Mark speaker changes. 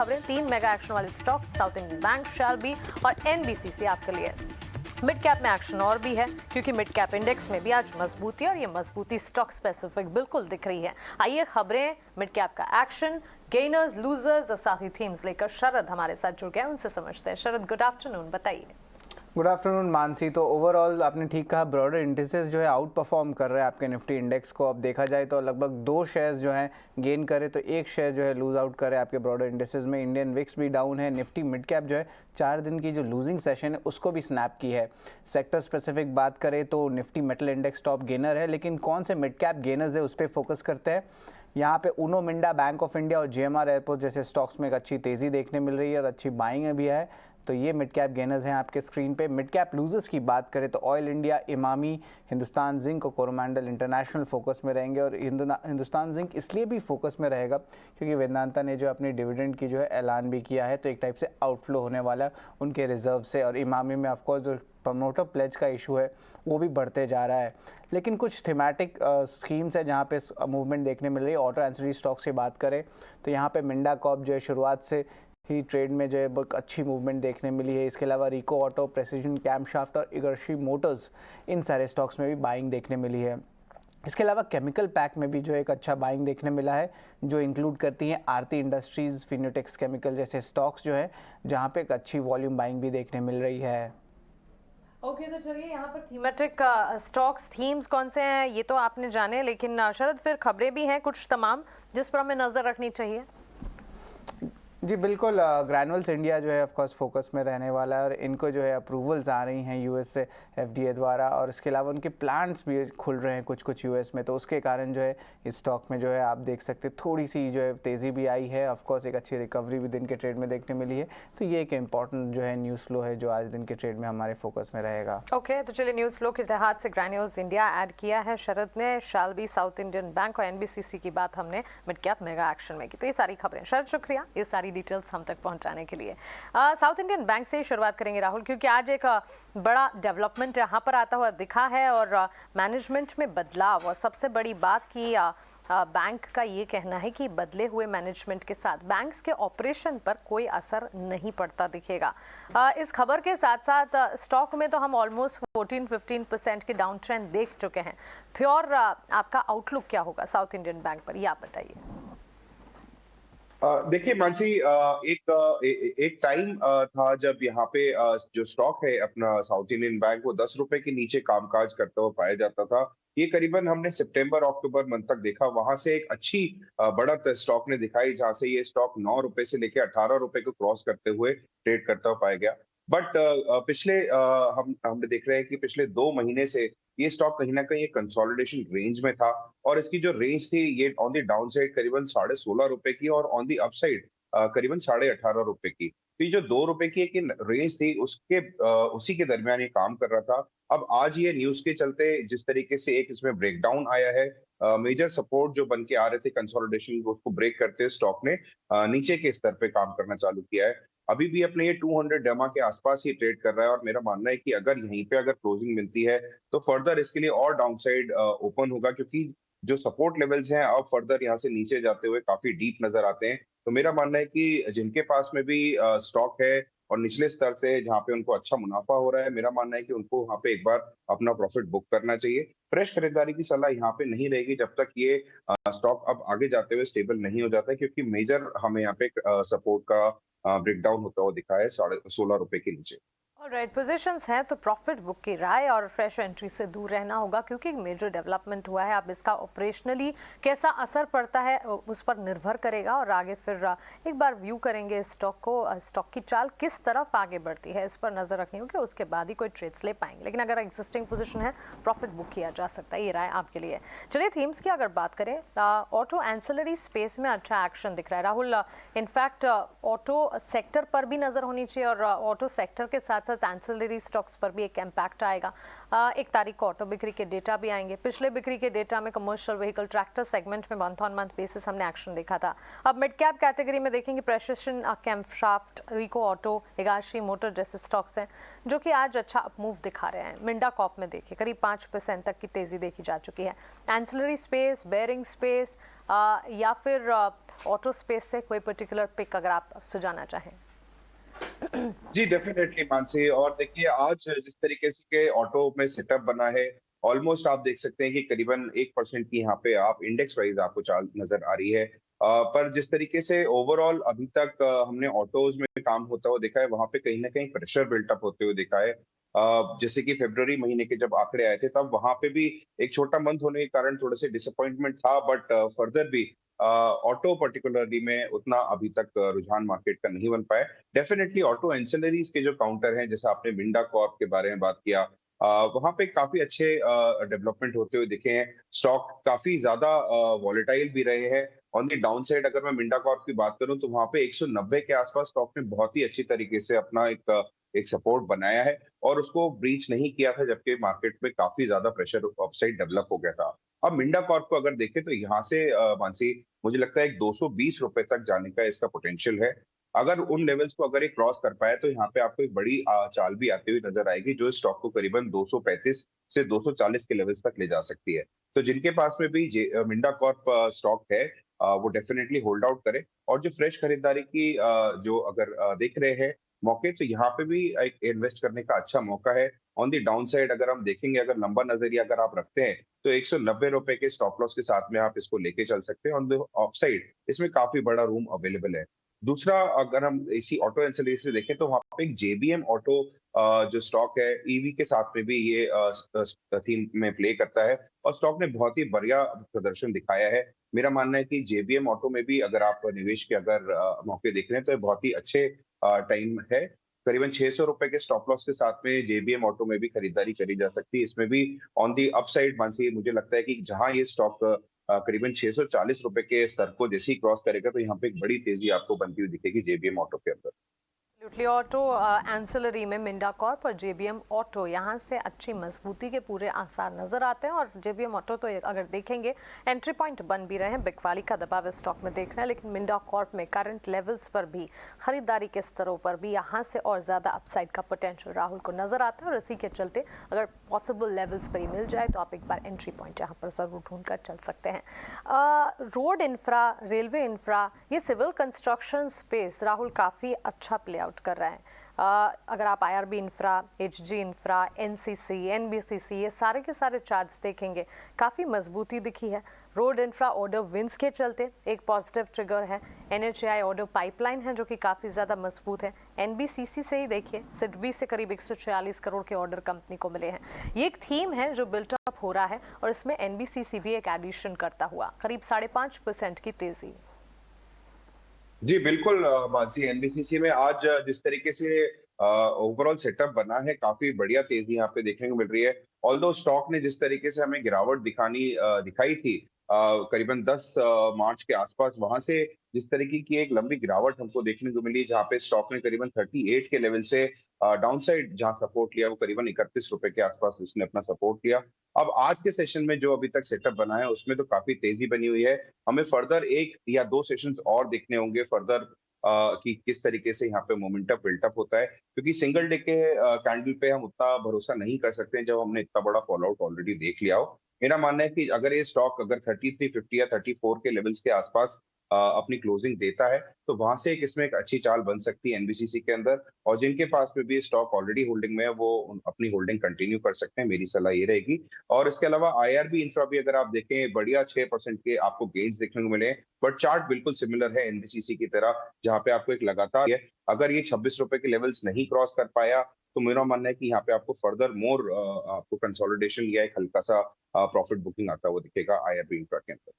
Speaker 1: खबरें 3 mega action वाले stock south Indian bank, Shalby और एनबीसीसी आपके लिए। मिड कैप में एक्शन और भी है क्योंकि मिड कैप इंडेक्स में भी आज मजबूती और ये मजबूती स्टॉक स्पेसिफिक बिल्कुल दिख रही है। आइए खबरें, मिड कैप का एक्शन, गेनर्स, लूजर्स और साथ ही थीम्स लेकर शरद हमारे साथ जुड़ गए, उनसे समझते हैं। शरद, गुड आफ्टरनून, बताइए।
Speaker 2: Good afternoon Mansi. तो ओवरऑल आपने ठीक कहा, ब्रॉडर इंडिसेस जो है आउट परफॉर्म कर रहे हैं आपके निफ्टी इंडेक्स को। अब देखा जाए तो लगभग 2 शेयर्स जो हैं गेन करे तो 1 शेयर जो है लूज आउट करे आपके ब्रॉडर इंडिसेस में। इंडियन विक्स भी डाउन है। निफ्टी मिड कैप जो है 4 दिन की जो लूजिंग सेशन है उसको भी स्नैप की है। सेक्टर स्पेसिफिक बात करें तो Nifty metal index top gainer है, लेकिन कौन से मिड कैप गेनर्स है उस पर फोकस करते हैं। यहाँ पे Uno Minda, bank of India और जेएमआर एयरपोर्ट जैसे स्टॉक्स में एक अच्छी तेज़ी देखने मिल रही है और अच्छी बाइंग भी है। तो ये मिड कैप गेनर्स हैं आपके स्क्रीन पे। मिड कैप लूजर्स की बात करें तो oil India, Emami, Hindustan zinc और कोरोमंडल इंटरनेशनल फोकस में रहेंगे। और हिंदुस्तान जिंक इसलिए भी फोकस में रहेगा क्योंकि वेदांता ने जो अपनी डिविडेंड की जो है ऐलान भी किया है, तो एक टाइप से आउटफ्लो होने वाला है उनके रिजर्व से। और इमामी में ऑफकोर्स जो प्रमोटर प्लेज का इशू है वो भी बढ़ते जा रहा है। लेकिन कुछ थीमेटिक स्कीम्स है जहाँ पे मूवमेंट देखने मिल रही है। ऑटो एंसिलरी स्टॉक्स की बात करें तो यहाँ पे मिंडा कॉर्प जो है शुरुआत से ही ट्रेड में जो है बहुत अच्छी मूवमेंट देखने मिली है। इसके अलावा रिको ऑटो, प्रेसिजन कैमशाफ्ट और इगर्शी मोटर्स, इन सारे स्टॉक्स में भी बाइंग देखने मिली है। इसके अलावा केमिकल पैक में भी जो एक अच्छा बाइंग देखने मिला है, जो इंक्लूड करती हैं आरती इंडस्ट्रीज, फिनोटेक्स केमिकल जैसे स्टॉक्स जो है, जहाँ पे एक अच्छी वॉल्यूम बाइंग भी देखने मिल रही है।
Speaker 1: ओके, तो चलिए यहाँ पर थीमेटिक स्टॉक्स, थीम्स कौन से हैं ये तो आपने जाने, लेकिन शरद फिर खबरें भी हैं कुछ तमाम जिस पर हमें नजर रखनी चाहिए।
Speaker 2: जी बिल्कुल, ग्रैनुअल्स इंडिया जो है ऑफ कोर्स फोकस में रहने वाला है और इनको जो है अप्रूवल्स आ रही हैं यूएस से, एफडीए द्वारा। और इसके अलावा उनके प्लांट्स भी खुल रहे हैं कुछ यूएस में, तो उसके कारण जो है इस स्टॉक में जो है आप देख सकते हैं थोड़ी सी जो है तेज़ी भी आई है। ऑफ कोर्स एक अच्छी रिकवरी भी दिन के ट्रेड में देखने मिली है। तो ये एक इंपॉर्टेंट जो है न्यूज़ फ्लो है जो आज दिन के ट्रेड में हमारे फोकस में रहेगा।
Speaker 1: ओके, तो चलिए न्यूज़ फ्लो के लिहाज से ग्रैन्यूल्स इंडिया ऐड किया है शरद ने, शैलबी, साउथ इंडियन बैंक और एनबीसीसी की बात हमने मिड कैप मेगा एक्शन में की। तो ये सारी खबरें, शरद शुक्रिया ये सारी डिटेल्स हम तक पहुंचाने के लिए। साउथ इंडियन बैंक से ही शुरुआत करेंगे राहुल, क्योंकि आज एक बड़ा डेवलपमेंट यहाँ पर आता हुआ दिखा है और मैनेजमेंट में बदलाव। और सबसे बड़ी बात की बैंक का ये कहना है कि बदले हुए मैनेजमेंट के साथ बैंक्स के ऑपरेशन पर कोई असर नहीं पड़ता दिखेगा। इस खबर के साथ साथ स्टॉक में तो हम ऑलमोस्ट 14-15% की डाउन ट्रेंड देख चुके हैं। प्योर आपका आउटलुक क्या होगा साउथ इंडियन बैंक पर, ये आप बताइए।
Speaker 3: देखिए मानसी, एक टाइम था जब यहाँ पे जो स्टॉक है अपना साउथ इंडियन बैंक, वो 10 रुपए के नीचे कामकाज करता हुआ पाया जाता था। ये करीबन हमने सितंबर अक्टूबर मंथ तक देखा। वहां से एक अच्छी बढ़त स्टॉक ने दिखाई, जहां से ये स्टॉक 9 रुपए से लेकर 18 रुपए को क्रॉस करते हुए ट्रेड करता हुआ पाया गया। बट पिछले हम देख रहे हैं कि पिछले 2 महीने से ये स्टॉक कहीं ना कहीं एक कंसोलिडेशन रेंज में था। और इसकी जो रेंज थी ये ऑन द डाउन साइड करीबन 16.5 रुपए की और ऑन द अप साइड करीबन 18.5 रुपए की। तो ये जो 2 रुपए की एक रेंज थी उसी के दरमियान ये काम कर रहा था। अब आज ये न्यूज के चलते जिस तरीके से एक इसमें ब्रेकडाउन आया है, मेजर सपोर्ट जो बन के आ रहे थे कंसोलिडेशन, उसको ब्रेक करते स्टॉक ने नीचे के स्तर पे काम करना चालू किया है। अभी भी अपने ये 200 डेमा के आसपास ही ट्रेड कर रहा है और मेरा मानना है कि अगर यहीं पे अगर क्लोजिंग मिलती है तो फर्दर इसके लिए और डाउनसाइड ओपन होगा, क्योंकि जो सपोर्ट लेवल्स हैं अब फर्दर यहाँ से नीचे जाते हुए काफी डीप नजर आते हैं। तो मेरा मानना है कि जिनके पास में भी स्टॉक है और निचले स्तर से जहाँ पे उनको अच्छा मुनाफा हो रहा है, मेरा मानना है कि उनको वहाँ पे एक बार अपना प्रॉफिट बुक करना चाहिए। फ्रेश खरीदारी की सलाह यहाँ पे नहीं रहेगी जब तक ये स्टॉक अब आगे जाते हुए स्टेबल नहीं हो जाता है, क्योंकि मेजर हमें यहाँ पे सपोर्ट का ब्रेकडाउन होता हुआ दिखा है 16.5 रुपए के नीचे।
Speaker 1: ऑलराइट, पोजीशंस हैं तो प्रॉफिट बुक की राय और फ्रेश एंट्री से दूर रहना होगा, क्योंकि एक मेजर डेवलपमेंट हुआ है। अब इसका ऑपरेशनली कैसा असर पड़ता है उस पर निर्भर करेगा और आगे फिर एक बार व्यू करेंगे स्टॉक को, स्टॉक की चाल किस तरफ आगे बढ़ती है इस पर नजर रखनी होगी, उसके बाद ही कोई ट्रेड्स ले पाएंगे। लेकिन अगर एग्जिस्टिंग पोजीशन है प्रॉफिट बुक किया जा सकता है, ये राय आपके लिए। चलिए थीम्स की अगर बात करें, ऑटो एंसिलरी स्पेस में अच्छा एक्शन दिख रहा है राहुल। इनफैक्ट ऑटो सेक्टर पर भी नजर होनी चाहिए और ऑटो सेक्टर के साथ एंसिलरी स्टॉक्स पर भी एक इम्पैक्ट आएगा। 1 तारीख को ऑटो बिक्री के डेटा भी आएंगे। पिछले बिक्री के डेटा में कमर्शियल व्हीकल ट्रैक्टर सेगमेंट में मंथ ऑन मंथ बेसिस हमने एक्शन देखा था। अब मिड कैप कैटेगरी में देखेंगे प्रेसिजन कैमशाफ्ट, रिको ऑटो, इगाशी मोटर जैसे स्टॉक्स हैं जो कि आज अच्छा अपमूव दिखा रहे हैं। मिंडा कॉप में देखिए करीब 5% तक की तेजी देखी जा चुकी है। एंसिलरी स्पेस, बेयरिंग स्पेस या फिर ऑटो स्पेस से कोई पर्टिकुलर पिक अगर आप सुझाना चाहें।
Speaker 3: जी डेफिनेटली मानसी, और देखिए आज जिस तरीके से के ऑटो में सेटअप बना है, ऑलमोस्ट आप देख सकते हैं कि करीबन 1% की यहाँ पे आप इंडेक्स प्राइस आपको चाल नजर आ रही है। पर जिस तरीके से ओवरऑल अभी तक हमने ऑटोज में काम होता हुआ देखा है, वहां पे कहीं ना कहीं प्रेशर बिल्टअप होते हुए देखा है। जैसे कि फरवरी महीने के जब आंकड़े आए थे, तब वहां पे भी एक छोटा मंथ होने के कारण थोड़े से डिसअपॉइंटमेंट था, बट फर्दर भी ऑटो पर्टिकुलरली में उतना अभी तक रुझान मार्केट का नहीं बन पाया। डेफिनेटली ऑटो एंसिलरीज के जो काउंटर हैं, जैसे आपने मिंडा कॉर्प के बारे में बात किया, वहां पे काफी अच्छे डेवलपमेंट होते हुए दिखे हैं। स्टॉक काफी ज्यादा वॉलेटाइल भी रहे हैं। ऑन द डाउन साइड अगर मैं मिंडा कॉर्प की बात करूं, तो वहां पे 190 के आसपास स्टॉक ने बहुत ही अच्छी तरीके से अपना एक सपोर्ट बनाया है और उसको ब्रीच नहीं किया था, जबकि मार्केट में काफी ज्यादा प्रेशर अपसाइड डेवलप हो गया था। अब मिंडा कॉर्प को अगर देखें तो यहाँ से मानसी, मुझे लगता है 220 रुपए तक जाने का इसका पोटेंशियल है। अगर उन लेवल्स को अगर ये क्रॉस कर पाए, तो यहाँ पे आपको एक बड़ी चाल भी आती हुई नजर आएगी, जो स्टॉक को करीबन 235 से 240 के लेवल्स तक ले जा सकती है। तो जिनके पास में भी मिंडा कॉर्प स्टॉक है, वो डेफिनेटली होल्ड आउट करें। और जो फ्रेश खरीदारी की जो अगर देख रहे हैं मौके, तो यहाँ पे भी एक इन्वेस्ट करने का अच्छा मौका है। ऑन द डाउन साइड अगर हम देखेंगे, अगर लंबा नजरिया अगर आप रखते हैं, तो 190 रुपए के स्टॉप लॉस के साथ में आप इसको लेके चल सकते हैं। ऑन द ऑफ साइड इसमें काफी बड़ा रूम अवेलेबल है। दूसरा, अगर हम इसी ऑटो एंसिलरी से देखें, तो वहां पे एक जेबीएम ऑटो जो स्टॉक है, ईवी के साथ में भी ये थीम में प्ले करता है और स्टॉक ने बहुत ही बढ़िया प्रदर्शन दिखाया है। मेरा मानना है कि जेबीएम ऑटो में भी अगर आप निवेश के अगर मौके देख रहे हैं, तो ये बहुत ही अच्छे टाइम है। करीबन 600 रुपए के स्टॉप लॉस के साथ में जेबीएम ऑटो में भी खरीदारी करी जा सकती है। इसमें भी ऑन दी अपसाइड मानसी, मुझे लगता है कि जहां ये स्टॉक करीबन 640 रुपए के स्तर को जैसे ही क्रॉस करेगा, तो यहाँ पे एक बड़ी तेजी आपको बनती हुई दिखेगी जेबीएम ऑटो के अंदर।
Speaker 1: एब्सोल्युटली। ऑटो एंसिलरी में मिंडा कॉर्प और जेबीएम ऑटो यहाँ से अच्छी मजबूती के पूरे आसार नजर आते हैं। और जेबीएम ऑटो तो अगर देखेंगे एंट्री पॉइंट बन भी रहे हैं, बिकवाली का दबाव इस स्टॉक में देख रहे हैं, लेकिन मिंडा कॉर्प में करंट लेवल्स पर भी, खरीदारी के स्तरों पर भी यहाँ से और ज़्यादा अपसाइड का पोटेंशियल राहुल को नजर आता है। और इसी के चलते अगर पॉसिबल लेवल्स पर ही मिल जाए, तो आप एक बार एंट्री पॉइंट यहाँ पर ज़रूर ढूंढ कर चल सकते हैं। रोड इंफ्रा, रेलवे इंफ्रा, ये सिविल कंस्ट्रक्शन स्पेस राहुल काफ़ी अच्छा प्ले आउट कर रहा है। अगर आप IRB infra, Hg infra, NCC, NBCC, ये सारे के सारे चार्ट्स देखेंगे, काफ़ी मजबूती दिखी है। रोड इंफ्रा ऑर्डर विंस के चलते एक पॉजिटिव ट्रिगर है। एनएचएआई ऑर्डर पाइपलाइन है जो कि काफ़ी ज़्यादा मजबूत है। एनबीसीसी से ही देखिए, सिडबी से करीब 146 करोड़ के ऑर्डर कंपनी को मिले हैं। ये एक थीम है जो बिल्टअप हो रहा है और इसमें एनबीसीसी भी एक एडिशन करता हुआ करीब 5.5% की तेजी।
Speaker 3: जी बिल्कुल मानसी, एनबीसीसी में आज जिस तरीके से ओवरऑल सेटअप बना है, काफी बढ़िया तेजी यहाँ पे देखने को मिल रही है। ऑल्दो स्टॉक ने जिस तरीके से हमें गिरावट दिखाई थी करीबन 10 मार्च के आसपास, वहां से जिस तरीके की एक लंबी गिरावट हमको देखने को मिली, जहाँ पे स्टॉक ने करीबन 38 के लेवल से डाउन साइड जहाँ सपोर्ट लिया, वो करीबन 31 रुपए के आसपास उसने अपना सपोर्ट लिया। अब आज के सेशन में जो अभी तक सेटअप बना है, उसमें तो काफी तेजी बनी हुई है। हमें फर्दर 1 या 2 सेशंस और देखने होंगे फर्दर कि किस तरीके से यहाँ पे मोमेंटम बिल्टअप होता है, क्योंकि सिंगल डे के कैंडल पे हम उतना भरोसा नहीं कर सकते हैं, जब हमने इतना बड़ा फॉल आउट ऑलरेडी देख लिया हो। मेरा मानना है कि अगर ये स्टॉक अगर 3350 या 34 के लेवल्स के आसपास अपनी क्लोजिंग देता है, तो वहां से इसमें एक अच्छी चाल बन सकती है एनबीसीसी के अंदर। और जिनके पास में भी स्टॉक ऑलरेडी होल्डिंग में है, वो अपनी होल्डिंग कंटिन्यू कर सकते हैं, मेरी सलाह ये रहेगी। और इसके अलावा आईआरबी इंफ्रा भी अगर आप देखें, बढ़िया 6% के आपको गेन्स देखने को मिले, बट चार्ट बिल्कुल सिमिलर है एनबीसीसी की तरह, जहां पे आपको एक लगातार है। अगर ये 26 रुपए के लेवल्स नहीं क्रॉस कर पाया, तो मेरा मानना है कि यहाँ पे आपको फर्दर मोर आपको कंसोलिडेशन या एक हल्का सा प्रॉफिट बुकिंग आता हुआ दिखेगा आईआरबी इंफ्रा के अंदर।